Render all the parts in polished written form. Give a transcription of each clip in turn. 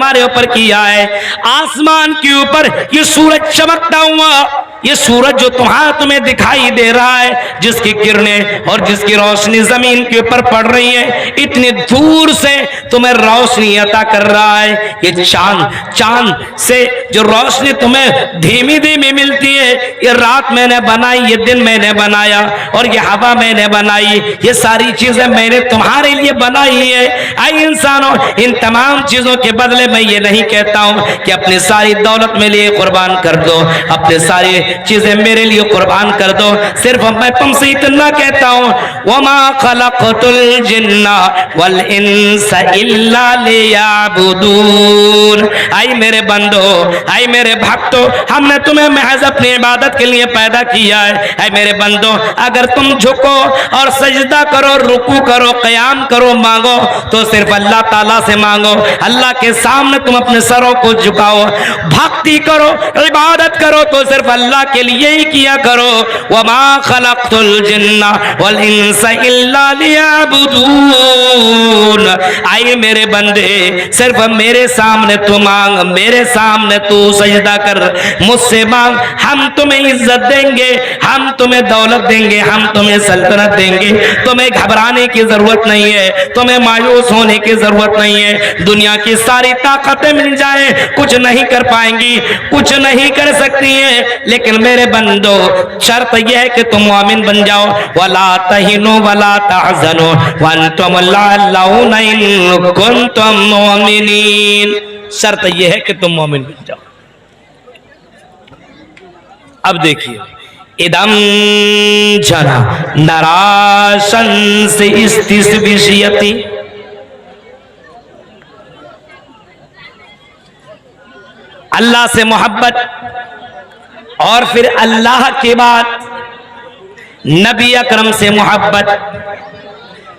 तुम्हारे ऊपर किया है। आसमान के ऊपर ये सूरज चमकता हुआ, ये सूरज जो तुम्हें दिखाई दे रहा है, जिसकी किरणें और जिसकी रोशनी जमीन के ऊपर पड़ रही है, इतनी दूर से तुम्हें रोशनी अता कर रहा है। ये चांद से जो रोशनी तुम्हें धीमी धीमी मिलती है, ये रात मैंने बनाई, ये दिन मैंने बनाया, और ये हवा मैंने बनाई, ये सारी चीजें मैंने तुम्हारे लिए बनाई है। आई इंसानों, इन तमाम चीजों के बदले मैं ये नहीं कहता हूं कि अपनी सारी दौलत मेरे लिए कुर्बान कर दो, अपनी सारी चीजें मेरे लिए कुर्बान कर दो। सिर्फ मैं तुमसे इतना कहता हूं, वमा खलक़तुल जिन्ना वल इंसा इल्ला लियअबुदून। आई मेरे बंदो, आई मेरे भक्तों, हमने तुम्हें महज अपनी इबादत के लिए पैदा किया है। आई मेरे बंदो, अगर तुम झुको और सजदा करो, रुकू करो, क़याम करो, मांगो तो सिर्फ अल्लाह ताला से मांगो। अल्लाह के सामने तुम अपने सरों को झुकाओ, भक्ति करो, इबादत करो तो सिर्फ अल्लाह के लिए ही किया करो। वमा खलक़तुल जिन्ना वल इंसा इल्ला लियअबुदून। आइए मेरे बंदे, सिर्फ मेरे सामने तू मांग, मेरे सामने तू सजदा कर, मुझसे मांग। हम तुम्हें इज्जत देंगे, हम तुम्हें दौलत देंगे, हम तुम्हें सल्तनत देंगे। तुम्हें घबराने की जरूरत नहीं है, तुम्हें मायूस होने की जरूरत नहीं है। दुनिया की सारी ताकतें मिल जाए, कुछ नहीं कर पाएंगी, कुछ नहीं कर सकती है, लेकिन मेरे बंदो शर्त यह है कि तुम मोमिन बन जाओ। वला तहिनु वला तहज़नु वअंतुम लअल्लाहुना इन कुंतुम मोमिनीन। शर्त यह है कि तुम मोमिन बन जाओ। अब देखिए, इदम जना नराशन से इस्तिस विषयति, अल्लाह से मोहब्बत और फिर अल्लाह के बाद नबी अकरम से मोहब्बत,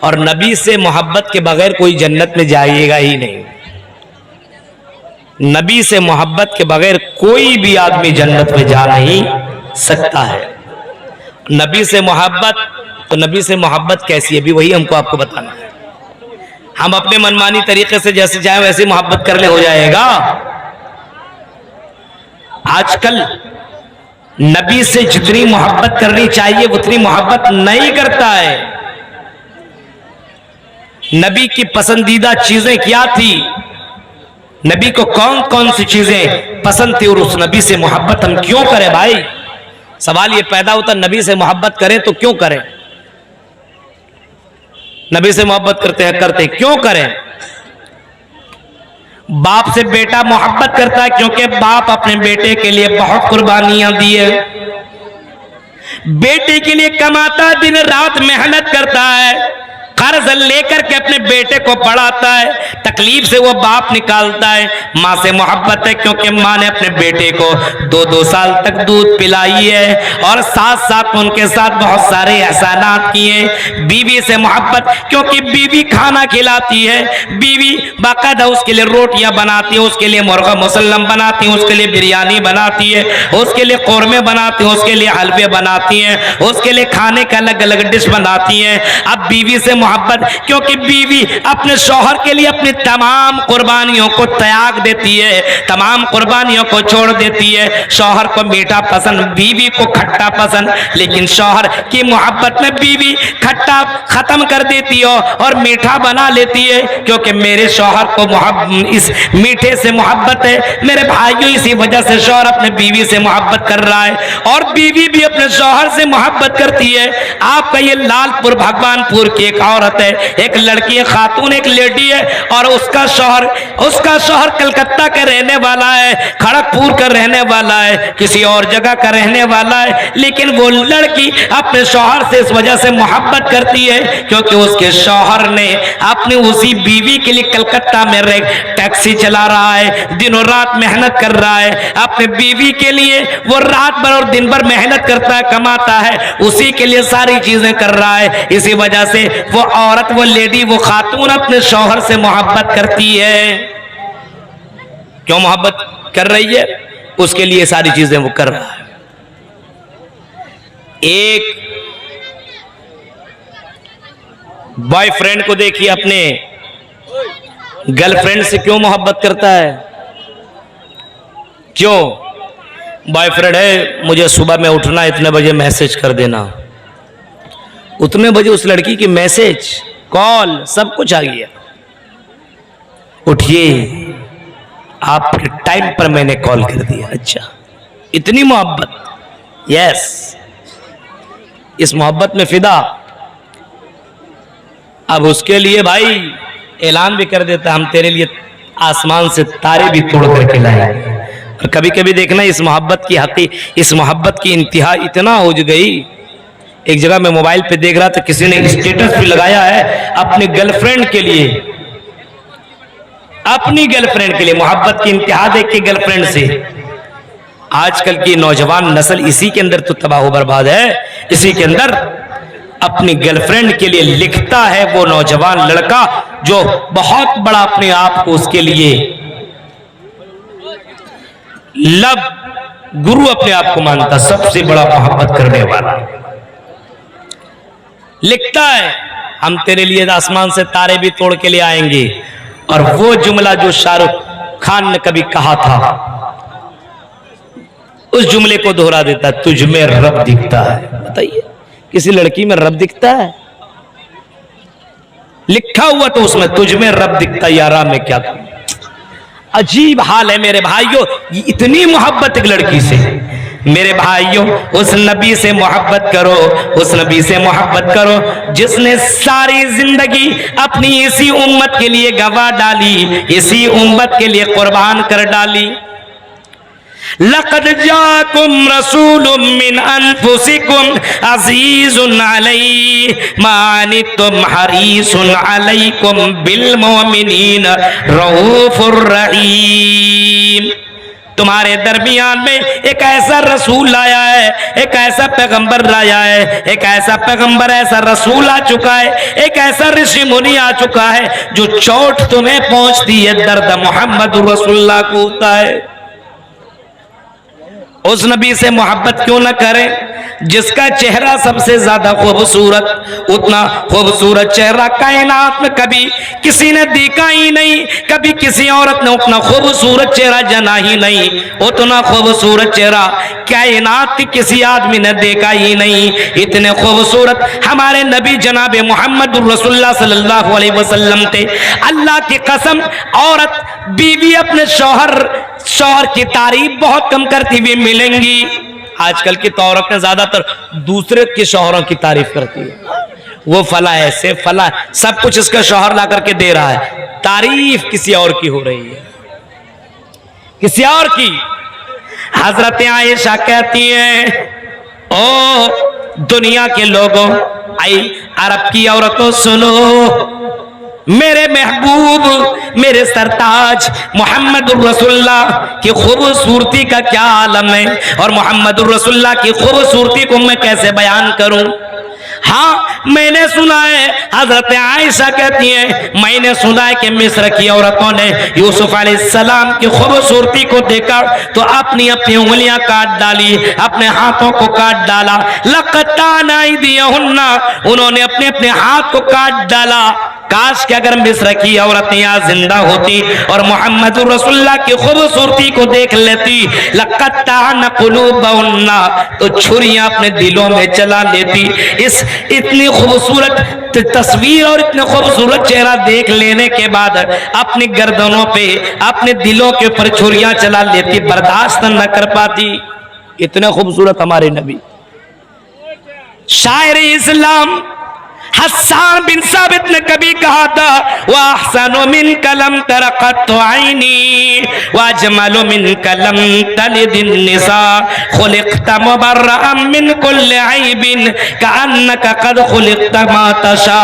और नबी से मोहब्बत के बगैर कोई जन्नत में जाएगा ही नहीं। नबी से मोहब्बत के बगैर कोई भी आदमी जन्नत में जा नहीं सकता है। नबी से मोहब्बत, तो नबी से मोहब्बत कैसी है भी वही हमको आपको बताना है। हम अपने मनमानी तरीके से जैसे चाहे वैसे मोहब्बत कर ले हो जाएगा? आजकल नबी से जितनी मोहब्बत करनी चाहिए उतनी मोहब्बत नहीं करता है। नबी की पसंदीदा चीजें क्या थी, नबी को कौन कौन सी चीजें पसंद थी, और उस नबी से मोहब्बत हम क्यों करें? भाई सवाल ये पैदा होता, नबी से मोहब्बत करें तो क्यों करें? नबी से मोहब्बत करते हैं क्यों करें? बाप से बेटा मोहब्बत करता है क्योंकि बाप अपने बेटे के लिए बहुत कुर्बानियां दी है, बेटे के लिए कमाता, दिन रात मेहनत करता है, कर्ज लेकर के अपने बेटे को पढ़ाता है, तकलीफ से वो बाप निकालता है। माँ से मोहब्बत है क्योंकि माँ ने अपने बेटे को 2-2 साल तक दूध पिलाई है, और साथ साथ उनके साथ बहुत सारे एहसानात किए। बीवी से मोहब्बत क्योंकि बीवी खाना खिलाती है, बीवी बाकायदा उसके लिए रोटियां बनाती है, उसके लिए मुर्गा मुसल्लम बनाती है, उसके लिए बिरयानी बनाती है, उसके लिए कौरमे बनाती है, उसके लिए हलवे बनाती है, उसके लिए खाने का अलग अलग डिश बनाती है। अब बीवी से मोहब्बत क्योंकि बीवी अपने शौहर के लिए अपनी तमाम कुर्बानियों को त्याग देती है, तमाम कुर्बानियों को छोड़ देती है। शौहर को मीठा पसंद, बीवी को खट्टा पसंद, लेकिन शौहर की मोहब्बत में बीवी खट्टा खत्म कर देती है और मीठा बना लेती है, क्योंकि मेरे शौहर को इस मीठे से मोहब्बत है। मेरे भाइयों, इसी वजह से शौहर अपने बीवी से मोहब्बत कर रहा है, और बीवी भी अपने शौहर से मोहब्बत करती है। आपका ये लालपुर भगवानपुर की एक औरत है, एक लड़की है, खातून, एक लेडी है, और उसका शौहर कलकत्ता का रहने वाला है, खड़गपुर का रहने वाला है, किसी और जगह का रहने वाला है, लेकिन वो लड़की अपने शौहर से इस वजह से मोहब्बत करती है क्योंकि उसके शौहर ने अपनी उसी बीवी के लिए कलकत्ता में टैक्सी चला रहा है, दिनों रात मेहनत कर रहा है अपने बीवी के लिए। वो रात भर और दिन भर मेहनत करता है, कमाता है, उसी के लिए सारी चीजें कर रहा है। इसी वजह से वो औरत, वो लेडी, वो खातून अपने शौहर से मोहब्बत करती है। क्यों मोहब्बत कर रही है? उसके लिए सारी चीजें वो कर रहा है। एक बॉयफ्रेंड को देखिए, अपने गर्लफ्रेंड से क्यों मोहब्बत करता है? क्यों? बॉयफ्रेंड है, मुझे सुबह में उठना इतने बजे मैसेज कर देना, उतने बजे उस लड़की की मैसेज कॉल सब कुछ आ गया, उठिए आपके टाइम पर मैंने कॉल कर दिया। अच्छा, इतनी मोहब्बत। यस, इस मोहब्बत में फिदा। अब उसके लिए भाई ऐलान भी कर देता, हम तेरे लिए आसमान से तारे भी तोड़ करके लाएंगे। और कभी कभी देखना इस मोहब्बत की इंतहा इतना हो गई। एक जगह मैं मोबाइल पे देख रहा था, किसी ने स्टेटस भी लगाया है अपनी गर्लफ्रेंड के लिए, अपनी गर्लफ्रेंड के लिए मोहब्बत की इंतहा देख के गर्लफ्रेंड से। आजकल की नौजवान नस्ल इसी के अंदर तो तबाह बर्बाद है, इसी के अंदर अपनी गर्लफ्रेंड के लिए लिखता है वो नौजवान लड़का जो बहुत बड़ा अपने आप को उसके लिए लव गुरु अपने आप को मानता, सबसे बड़ा मोहब्बत करने वाला, लिखता है हम तेरे लिए आसमान से तारे भी तोड़ के ले आएंगे। और वो जुमला जो शाहरुख खान ने कभी कहा था, उस जुमले को दोहरा देता, तुझ में रब दिखता है। बताइए, किसी लड़की में रब दिखता है? लिखा हुआ तो उसमें तुझ में रब दिखता, यारा मैं क्या करूं। अजीब हाल है मेरे भाइयों, इतनी मोहब्बत एक लड़की से। मेरे भाइयों, उस नबी से मोहब्बत करो, उस नबी से मोहब्बत करो जिसने सारी जिंदगी अपनी इसी उम्मत के लिए गवा डाली, इसी उम्मत के लिए कुर्बान कर डाली। लक़द जाकुम रसूलुम मिन अनफुसिकुम अज़ीज़ुन अलैहि मा अनित्तुम हरीसुन अलैकुम बिल मोमिनीन रऊफ़ुर रहीम। तुम्हारे दरमियान में एक ऐसा रसूल आया है, एक ऐसा पैगंबर लाया है, एक ऐसा पैगंबर, ऐसा रसूल आ चुका है, एक ऐसा ऋषि मुनि आ चुका है जो चोट तुम्हें पहुंचती है, दर्द मोहम्मद रसूलुल्लाह को होता है। उस नबी से मोहब्बत क्यों न करें जिसका चेहरा सबसे ज्यादा खूबसूरत, उतना खूबसूरत चेहरा कायनात में कभी किसी ने देखा ही नहीं, कभी किसी औरत ने उतना खूबसूरत चेहरा जना ही नहीं, उतना खूबसूरत चेहरा कायनात की किसी आदमी ने देखा ही नहीं। इतने खूबसूरत हमारे नबी जनाब मोहम्मद रसूलुल्लाह सल्लल्लाहु अलैहि वसल्लम थे। अल्लाह की कसम, औरत बीवी अपने शौहर की तारीफ बहुत कम करती हुई मिलेंगी। आजकल की तो औरतें ज्यादातर दूसरे के शौहरों की तारीफ करती है, वो फला ऐसे फला, सब कुछ इसका शौहर ला करके दे रहा है, तारीफ किसी और की हो रही है, किसी और की। हजरत आयशा कहती हैं, ओ दुनिया के लोगों, आई अरब की औरतों सुनो, मेरे महबूब, मेरे सरताज मोहम्मद रसूलुल्लाह की खूबसूरती का क्या आलम है, और मोहम्मद रसूलुल्लाह की खूबसूरती को मैं कैसे बयान करूं। हाँ, मैंने सुना है, हजरत आयशा कहती हैं, मैंने सुना है कि मिस्र की औरतों ने यूसुफ अलैहिस्सलाम की खूबसूरती को देखा तो अपनी अपनी उंगलियां काट डाली, अपने हाथों को काट डाला। लक़ताना अयदियहुन्ना, उन्होंने अपने अपने हाथ को काट डाला। काश कि अगर मिस्र की औरतें यहाँ जिंदा होती और मोहम्मद रसूलुल्लाह की खूबसूरती को देख लेती, लक़त्ताअन क़ुलूबहुन्ना, तो छुरियां अपने दिलों में चला लेती। इस इतनी खूबसूरत तस्वीर और इतने खूबसूरत चेहरा देख लेने के बाद अपनी गर्दनों पे, अपने दिलों के ऊपर छुरियां चला लेती, बर्दाश्त न कर पाती। इतने खूबसूरत हमारे नबी। शायर इस्लाम हस्सान बिन साबित ने कभी कहा था, वा अहसनु मिन कलम तरक़त आइनी वा अजमलु मिन कलम तलिदिन निसा खुलिक़त मुबर्रअन मिन कुल्लि ऐबिन कअन्नका क़द खुलिक़त मा तशा,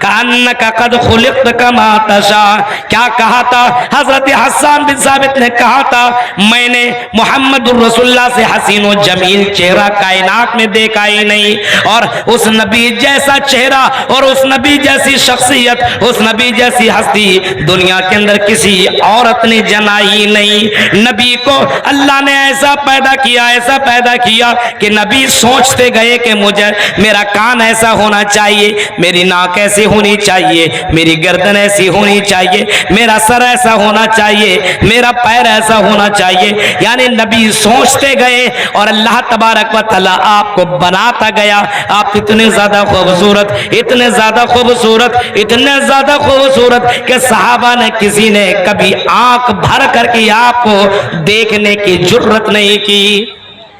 कअन्नका क़द खुलिक़त कमा तशा। क्या कहा था? हजरत हस्सान बिन साबित ने कहा था, मैंने मोहम्मद रसूलुल्लाह से हसीन व जमील चेहरा कायनात में देखा ही नहीं, और उस नबी जैसे जैसा चेहरा और उस नबी जैसी शख्सियत, उस नबी जैसी हस्ती दुनिया के अंदर किसी औरत ने जनाई नहीं। नबी को अल्लाह ने ऐसा पैदा किया कि नबी सोचते गए कि मुझे मेरा कान ऐसा होना चाहिए, मेरी नाक ऐसी होनी चाहिए, मेरी गर्दन ऐसी होनी चाहिए, मेरा सर ऐसा होना चाहिए, मेरा पैर ऐसा होना चाहिए। यानी नबी सोचते गए और अल्लाह तबारक व तआला आपको बनाता गया। आप इतने ज्यादा खूबसूरत, इतने ज्यादा खूबसूरत, इतने ज्यादा खूबसूरत कि सहाबा ने किसी ने कभी आंख भर करके आपको देखने की जुर्रत नहीं की।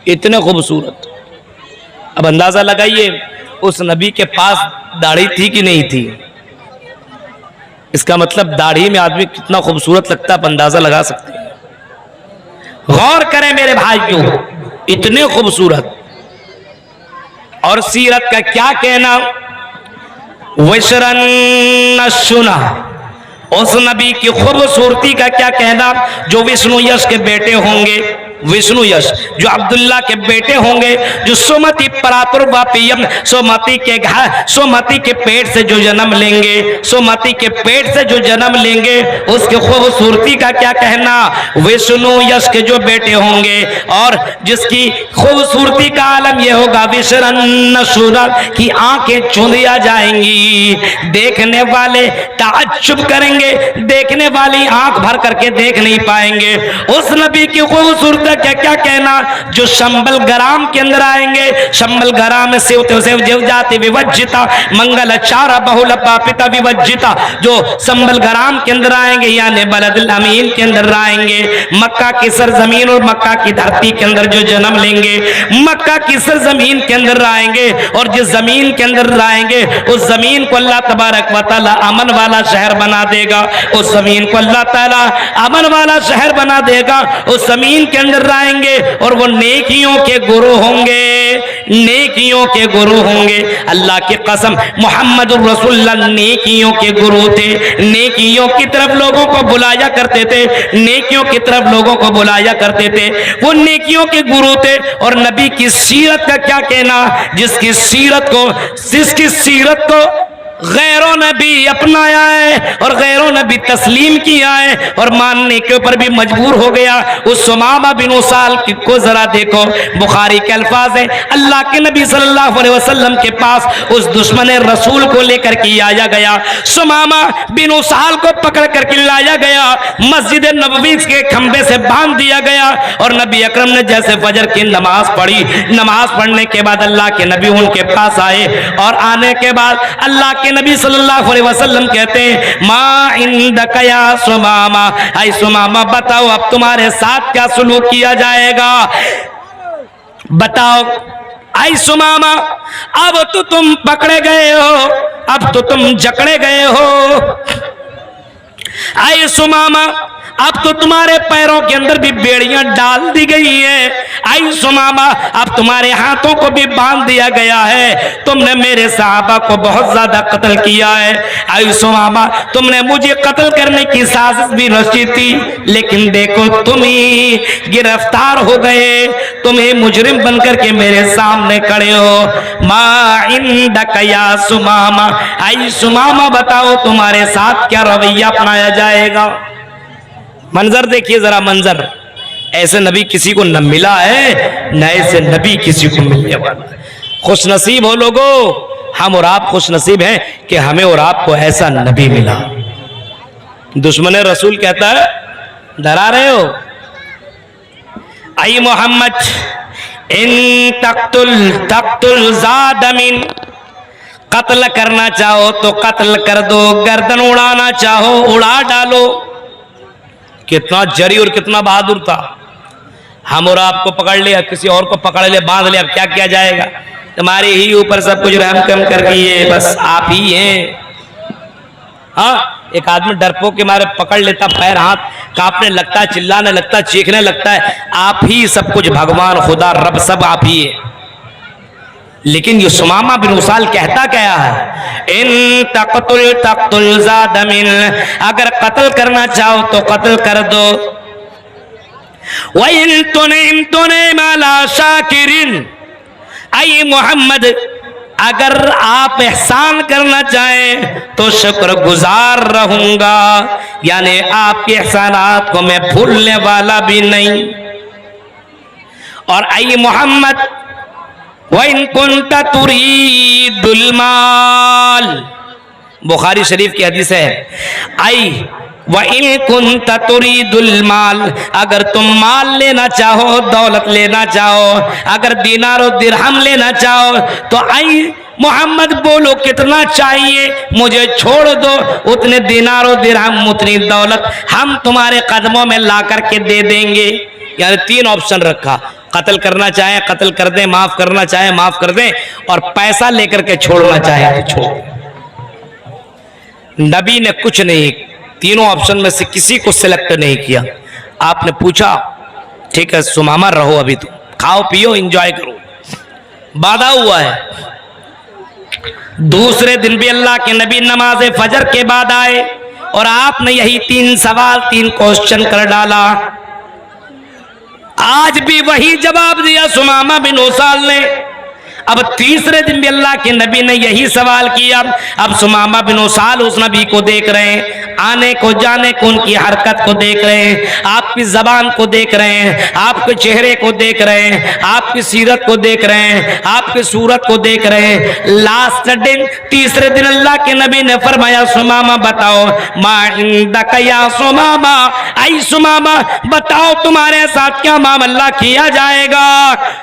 इतने खूबसूरत। अब अंदाजा लगाइए उस नबी के पास दाढ़ी थी कि नहीं थी। इसका मतलब दाढ़ी में आदमी कितना खूबसूरत लगता है, आप अंदाजा लगा सकते हैं। गौर करें मेरे भाइयों, इतने खूबसूरत। और सीरत का क्या कहना, विशरन सुना, उस नबी की खूबसूरती का क्या कहना जो विष्णु यश के बेटे होंगे, विष्णु यश जो अब्दुल्ला के बेटे होंगे, जो सुमति परातुर्वापियम, सुमति के घर, सुमति के पेट से जो जन्म लेंगे, सुमति के पेट से जो जन्म लेंगे, उसकी खूबसूरती का क्या कहना। विष्णु यश के जो बेटे होंगे और जिसकी खूबसूरती का आलम यह होगा विशरन सूरत की आंखें चुंदिया जाएंगी, देखने वाले ताज्जुब करेंगे, देखने वाली आंख भर करके देख नहीं पाएंगे। उस नबी की खूबसूरती क्या क्या कहना जो शंबल ग्राम के अंदर आएंगे, शंबल ग्राम से जाति विवज्जिता मंगल चारा बहुल पापिता विवज्जिता, जो संबल ग्राम के अंदर आएंगे यानी बलदुल अमीन के अंदर आएंगे, मक्का की सरजमीन और मक्का की धरती के अंदर जो जन्म लेंगे, मक्का की सरजमीन के अंदर आएंगे और जिस जमीन के अंदर आएंगे उस जमीन को अल्लाह तबारक व तआला अमन वाला शहर बना देगा, उस जमीन को अल्लाह ताला अमन वाला शहर बना देगा। उस जमीन के अंदर आएंगे और वो नेकियों के गुरु होंगे, नेकियों के गुरु होंगे। अल्लाह की कसम मोहम्मदुर रसूलुल्लाह नेकियों के गुरु थे, नेकियों की तरफ लोगों को बुलाया करते थे, नेकियों की तरफ लोगों को बुलाया करते थे, वो नेकियों के गुरु थे। और नबी की सीरत का क्या कहना, जिसकी सीरत को गैरों ने भी अपनाया है और गैरों ने भी तस्लीम किया है और मानने के ऊपर भी मजबूर हो गया। उस सुमामा बिन उसाल को जरा देखो, बुखारी के अल्फाज है, अल्लाह के नबी सल्लल्लाहु अलैहि वसल्लम के पास उस दुश्मन रसूल को लेकर के आया गया, सुमामा बिन उसाल को पकड़ करके लाया गया, मस्जिद नबवी के खंबे से बांध दिया गया और नबी अकरम ने जैसे फजर की नमाज पढ़ी, नमाज पढ़ने के बाद अल्लाह के नबी उनके पास आए और आने के बाद अल्लाह के नबी सल्लल्लाहु अलैहि वसल्लम कहते हैं मा इंदका या सुमामा, ऐ सुमामा बताओ अब तुम्हारे साथ क्या सुलूक किया जाएगा, बताओ। ऐ सुमामा अब तो तुम पकड़े गए हो, अब तो तुम जकड़े गए हो। ऐ सुमामा अब तो तुम्हारे पैरों के अंदर भी बेड़ियां डाल दी गई है। आई सुमामा अब तुम्हारे हाथों को भी बांध दिया गया है, तुमने मेरे सहाबा को बहुत ज्यादा कत्ल किया है। आई सुमामा तुमने मुझे कत्ल करने की साजिश भी रची थी, लेकिन देखो तुम ही गिरफ्तार हो गए, तुम ही मुजरिम बनकर के मेरे सामने खड़े हो। मा इंदका या सुमामा, आई सुमामा बताओ तुम्हारे साथ क्या रवैया अपनाया जाएगा। मंजर देखिए जरा, मंजर ऐसे नबी किसी को न मिला है, न ऐसे नबी किसी को मिलने वाला। खुश नसीब हो लोगो, हम और आप खुश नसीब हैं कि हमें और आपको ऐसा नबी मिला। दुश्मन रसूल कहता है डरा रहे हो, आई मोहम्मद इन तक्तुल ज़ादमिन, कत्ल करना चाहो तो कत्ल कर दो, गर्दन उड़ाना चाहो उड़ा डालो। कितना जरी और कितना बहादुर था। हम और आपको पकड़ लिया, किसी और को पकड़ लिया, बांध लिया, क्या किया जाएगा, तुम्हारे ही ऊपर सब कुछ रहम कम कर दिए, बस आप ही हैं। हाँ, एक आदमी डरपोक के मारे पकड़ लेता, पैर हाथ कांपने लगता है, चिल्लाने लगता है, चीखने लगता है, आप ही सब कुछ, भगवान खुदा रब सब आप ही है। लेकिन ये सुमामा बिन उसाल कहता क्या है, इन तक्तुल ज़ादमिन, अगर कत्ल करना चाहो तो कत्ल कर दो, वइन तुनिम माला शाकिरिन, आई मोहम्मद अगर आप एहसान करना चाहें तो शुक्रगुजार रहूंगा, यानी आपके एहसानात को मैं भूलने वाला भी नहीं। और आई मोहम्मद व इन कुंता तुरीदुल माल, बुखारी शरीफ की हदीस है, आई व इन कुंता तुरीदुल माल, अगर तुम माल लेना चाहो, दौलत लेना चाहो, अगर दीनार और दिरहम लेना चाहो तो आई मोहम्मद बोलो कितना चाहिए, मुझे छोड़ दो, उतने दीनार और दिरहम, उतनी दौलत हम तुम्हारे कदमों में ला करके दे देंगे। यानी 3 ऑप्शन रखा, कत्ल करना चाहे कत्ल कर दें, माफ करना चाहे माफ कर दें, और पैसा लेकर के छोड़ना चाहे तो छोड़। नबी ने कुछ नहीं, तीनों ऑप्शन में से किसी को सिलेक्ट नहीं किया। आपने पूछा ठीक है सुमामा रहो, अभी तो खाओ पियो एंजॉय करो, वादा हुआ है। दूसरे दिन भी अल्लाह के नबी नमाज फजर के बाद आए और आपने यही 3 सवाल 3 क्वेश्चन कर डाला। आज भी वही जवाब दिया सुमामा बिन उसाल ने। अब तीसरे दिन भी अल्लाह के नबी ने यही सवाल किया। अब सुमामा बिन उसाल उस नबी को देख रहे हैं, आने को जाने को, उनकी हरकत को देख रहे हैं, आपकी जबान को देख रहे हैं, आपके चेहरे को देख रहे हैं, आपकी सीरत को देख रहे हैं, आपकी सूरत को देख रहे हैं। लास्ट दिन तीसरे दिन अल्लाह के नबी ने फरमाया सुमामा बताओ, मा इंदक या सुमामा, आई सुमामा बताओ तुम्हारे साथ क्या मामला किया जाएगा।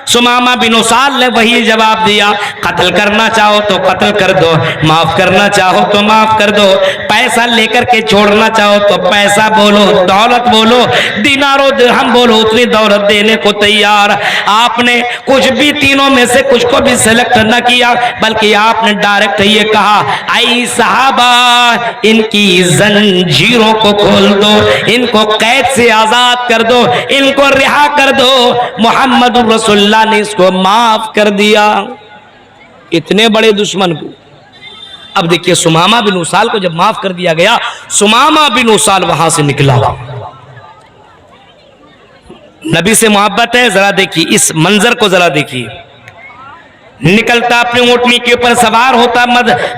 सुमामा बिन उसाल ने वही जवाब दिया, कत्ल करना चाहो तो कत्ल कर दो, माफ करना चाहो तो माफ कर दो, पैसा लेकर के छोड़ना चाहो तो पैसा बोलो, दौलत बोलो, दिनारों दिरहम बोलो, उतनी दौलत देने को तैयार। आपने कुछ भी तीनों में से कुछ को भी सिलेक्ट न किया, बल्कि आपने डायरेक्ट ये कहा, आई साहबा इनकी जंजीरों को खोल दो, इनको कैद से आजाद कर दो, इनको रिहा कर दो। मोहम्मद रसूलुल्लाह ने इसको माफ कर दिया, इतने बड़े दुश्मन को। अब देखिए सुमामा बिन उसाल को जब माफ कर दिया गया, सुमामा बिन उसाल वहां से निकला। नबी से मोहब्बत है, जरा देखिए इस मंजर को, जरा देखिए। निकलता अपनी ऊँटनी के ऊपर सवार होता,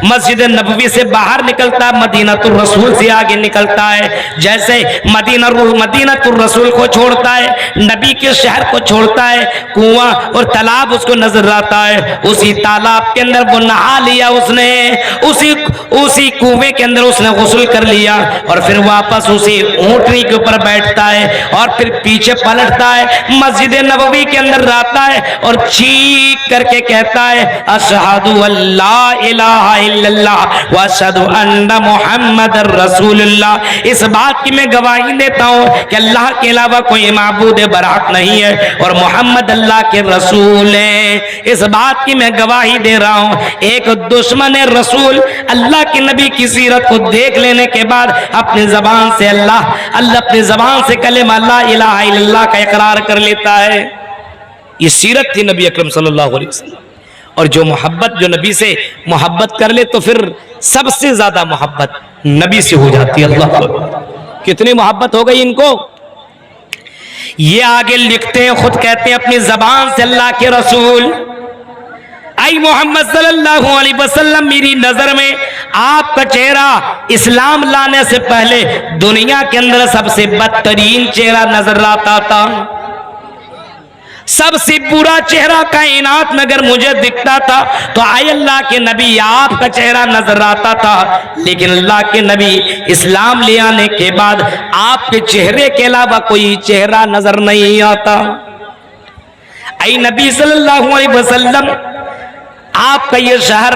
मस्जिद नबवी से बाहर निकलता, मदीनातुर रसूल से आगे निकलता है। जैसे मदीनातुर रसूल को छोड़ता है, नबी के शहर को छोड़ता है, कुआं और तालाब उसको नजर आता है। उसी तालाब के अंदर वो नहा लिया उसने, उसी कुएं के अंदर उसने गुस्ल कर लिया, और फिर वापस उसी ऊँटनी के ऊपर बैठता है और फिर पीछे पलटता है, मस्जिद नबवी के अंदर आता है और चीख करके कहता है, अशहदु अल्ला इलाहा इल्लल्लाह व अशहदु अन्ना मुहम्मदर रसूलुल्लाह। इस बात की मैं गवाही देता हूँ कि अल्लाह के अलावा कोई माबूद बराक नहीं है और मोहम्मद अल्लाह के रसूल हैं। इस बात की मैं गवाही दे रहा हूँ। एक दुश्मन रसूल अल्लाह के नबी की सीरत को देख लेने के बाद अपनी जबान से अपनी जबान से कलेमा ला इलाहा इल्लल्लाह का इकरार कर लेता है। ये सीरत थी नबी अकरम सल्लल्लाहु अलैहि वसल्लम। और जो मोहब्बत, जो नबी से मोहब्बत कर ले तो फिर सबसे ज्यादा मोहब्बत नबी से हो जाती है। अल्लाह को कितनी मोहब्बत हो गई इनको। ये आगे लिखते हैं, खुद कहते हैं अपनी जबान से, अल्लाह के रसूल आई मोहम्मद सल्लल्लाहु अलैहि वसल्लम, मेरी नजर में आपका चेहरा इस्लाम लाने से पहले दुनिया के अंदर सबसे बदतरीन चेहरा नजर आता था। सबसे बुरा चेहरा कायनात में अगर मुझे दिखता था तो आए अल्लाह के नबी आपका चेहरा नजर आता था। लेकिन अल्लाह के नबी इस्लाम ले आने के बाद आपके चेहरे के अलावा कोई चेहरा नजर नहीं आता। आई नबी सल्लल्लाहु अलैहि वसल्लम, आपका ये शहर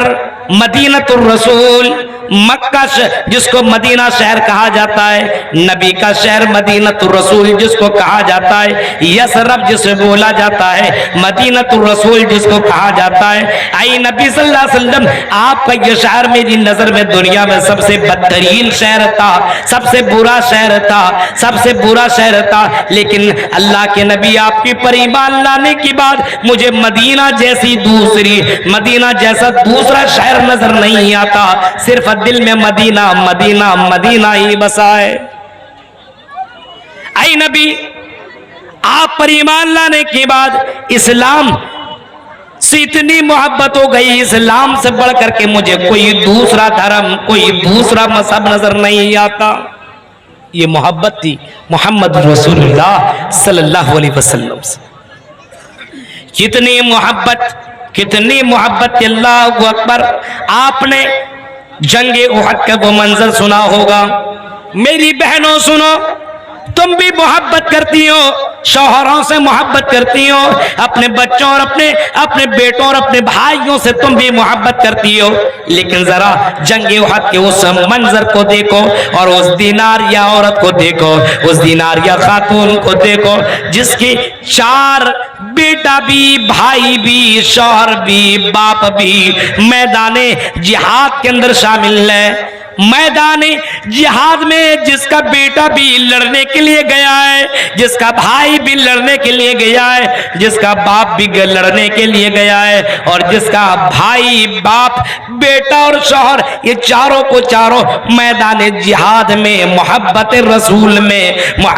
मदीनातुर रसूल, मक्का जिसको मदीना शहर कहा जाता है, नबी का शहर मदीनातुर रसूल जिसको कहा जाता है, यसरब जिसे बोला जाता है, मदीनातुर रसूल जिसको कहा जाता है। आई नबी सल्लल्लाहु अलैहि वसल्लम, आपका ये शहर मेरी नजर में दुनिया में सबसे बदतरीन शहर था, सबसे बुरा शहर था, सबसे बुरा शहर था। लेकिन अल्लाह के नबी आपकी पर ईमान लाने के बाद मुझे मदीना जैसा दूसरा शहर नजर नहीं आता, सिर्फ दिल में मदीना मदीना मदीना ही बसा है। आई नबी, आप पर ईमान लाने के बाद इस्लाम से इतनी मोहब्बत हो गई, इस्लाम से बढ़ करके मुझे कोई दूसरा धर्म, कोई दूसरा मजहब नजर नहीं आता। ये मोहब्बत थी मोहम्मद रसूलुल्लाह सल्लल्लाहु अलैहि वसल्लम से। कितनी मोहब्बत, अल्लाहु अकबर। आपने जंगे उहद का वो मंजर सुना होगा। मेरी बहनों सुनो, तुम भी मोहब्बत करती हो, शौहरों से मोहब्बत करती हो, अपने बच्चों और अपने बेटों और अपने भाइयों से तुम भी मोहब्बत करती हो, लेकिन जरा जंगे उहद के उस मंजर को देखो और उस दीनारिया औरत को देखो, उस दीनारिया खातून को देखो जिसके 4 बेटा भी, भाई भी, शौहर भी, बाप भी मैदाने जिहाद के अंदर शामिल है। मैदान जिहाद में जिसका बेटा भी लड़ने के लिए गया है, जिसका भाई भी लड़ने के लिए गया है, जिसका बाप भी लड़ने के लिए गया है, और जिसका भाई, बाप, बेटा और शौहर, ये चारों को चारों मैदान जिहाद में, मोहब्बत रसूल में,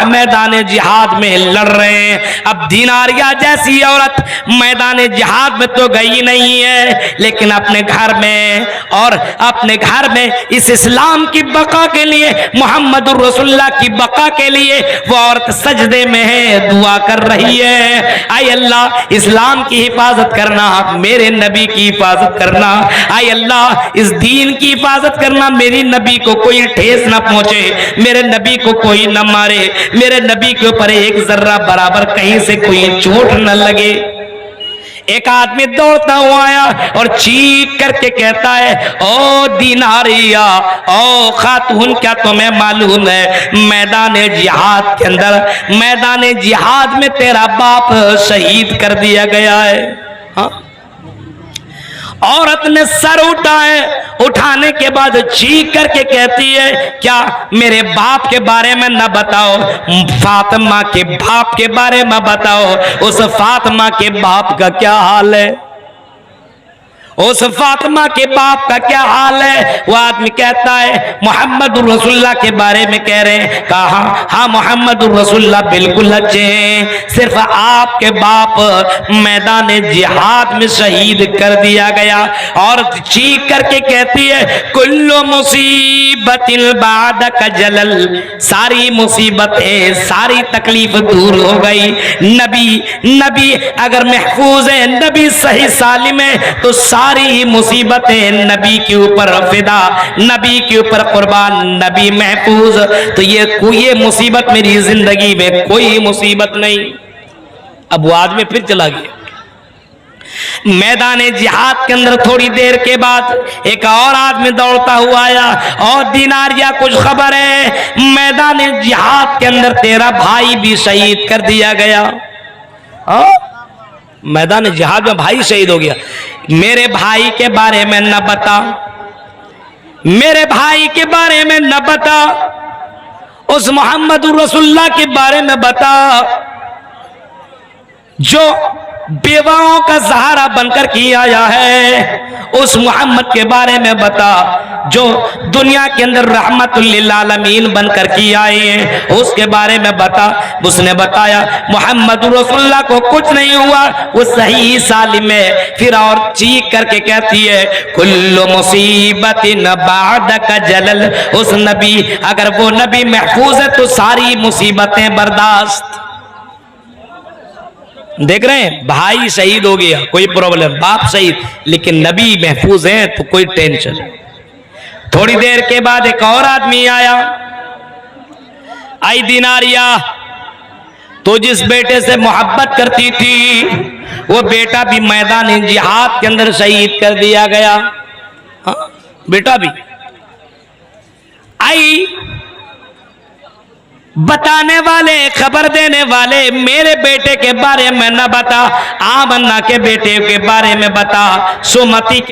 मैदान जिहाद में लड़ रहे हैं। अब दीनारिया जैसी औरत मैदान जिहाद में तो गई नहीं है, लेकिन अपने घर में और अपने घर में इस इस्लाम की बका के लिए, मोहम्मद रसूलुल्लाह की बका के लिए वो औरत सजदे में है, दुआ कर रही है। आय अल्लाह, इस्लाम की हिफाजत करना, मेरे नबी की हिफाजत करना। आय अल्लाह, इस दीन की हिफाजत करना, मेरी नबी को कोई ठेस ना पहुंचे, मेरे नबी को कोई न मारे, मेरे नबी के ऊपर एक जर्रा बराबर कहीं से कोई चोट न लगे। एक आदमी दौड़ता हुआ आया और चीख करके कहता है, ओ दीनारिया, ओ खातून, क्या तुम्हें मालूम है मैदान जिहाद के अंदर, मैदान जिहाद में तेरा बाप शहीद कर दिया गया है। हाँ? औरत ने सर उठाए, उठाने के बाद चीख करके कहती है, क्या मेरे बाप के बारे में न बताओ, फातिमा के बाप के बारे में बताओ, उस फातिमा के बाप का क्या हाल है, उस फातिमा के बाप का क्या हाल है। वो आदमी कहता है, मोहम्मद रसूलुल्लाह के बारे में कह रहे हैं। कहा, हाँ मोहम्मद रसूलुल्लाह बिल्कुल अच्छे हैं, सिर्फ आपके बाप मैदान जिहाद में शहीद कर दिया गया। और चीख करके कहती है, कुल्लु मुसीबतिल बादक जलल, सारी मुसीबतें, सारी तकलीफ दूर हो गई। नबी अगर महफूज है, नबी सही सालिम है, तो सारी मुसीबतें नबी के ऊपर फिदा, नबी के ऊपर कुर्बान, नबी महफूज। तो ये मुसीबत मेरी जिंदगी में कोई मुसीबत नहीं। अब वो आदमी फिर चला गया मैदान जिहाद के अंदर। थोड़ी देर के बाद एक और आदमी दौड़ता हुआ आया, और दीनारिया कुछ खबर है, मैदान जिहाद के अंदर तेरा भाई भी शहीद कर दिया गया। मैदान जिहाद में भाई शहीद हो गया। मेरे भाई के बारे में न बता, मेरे भाई के बारे में न बता, उस मोहम्मद रसूलुल्लाह के बारे में बता जो बेवाओं का सहारा बनकर की आया है। उस मोहम्मद के बारे में बता जो दुनिया के अंदर रहमतुल लिल आलमीन बनकर की आए हैं, उसके बारे में बता। उसने बताया मोहम्मद रसूलुल्लाह को कुछ नहीं हुआ, वो सही सालिम है। फिर और चीख करके कहती है, कुल्लु मुसीबतिन बादक जलल, उस नबी, अगर वो नबी महफूज है तो सारी मुसीबतें बर्दाश्त। देख रहे हैं, भाई शहीद हो गया कोई प्रॉब्लम, बाप शहीद, लेकिन नबी महफूज है तो कोई टेंशन। थोड़ी देर के बाद एक और आदमी आया, आई दीनारिया, तो जिस बेटे से मोहब्बत करती थी वो बेटा भी मैदान जिहाद के अंदर शहीद कर दिया गया। हाँ, बेटा भी आई। बताने वाले, खबर देने वाले, मेरे बेटे के बारे में न बता, आमन्ना के बेटे के बारे में बता, सुमति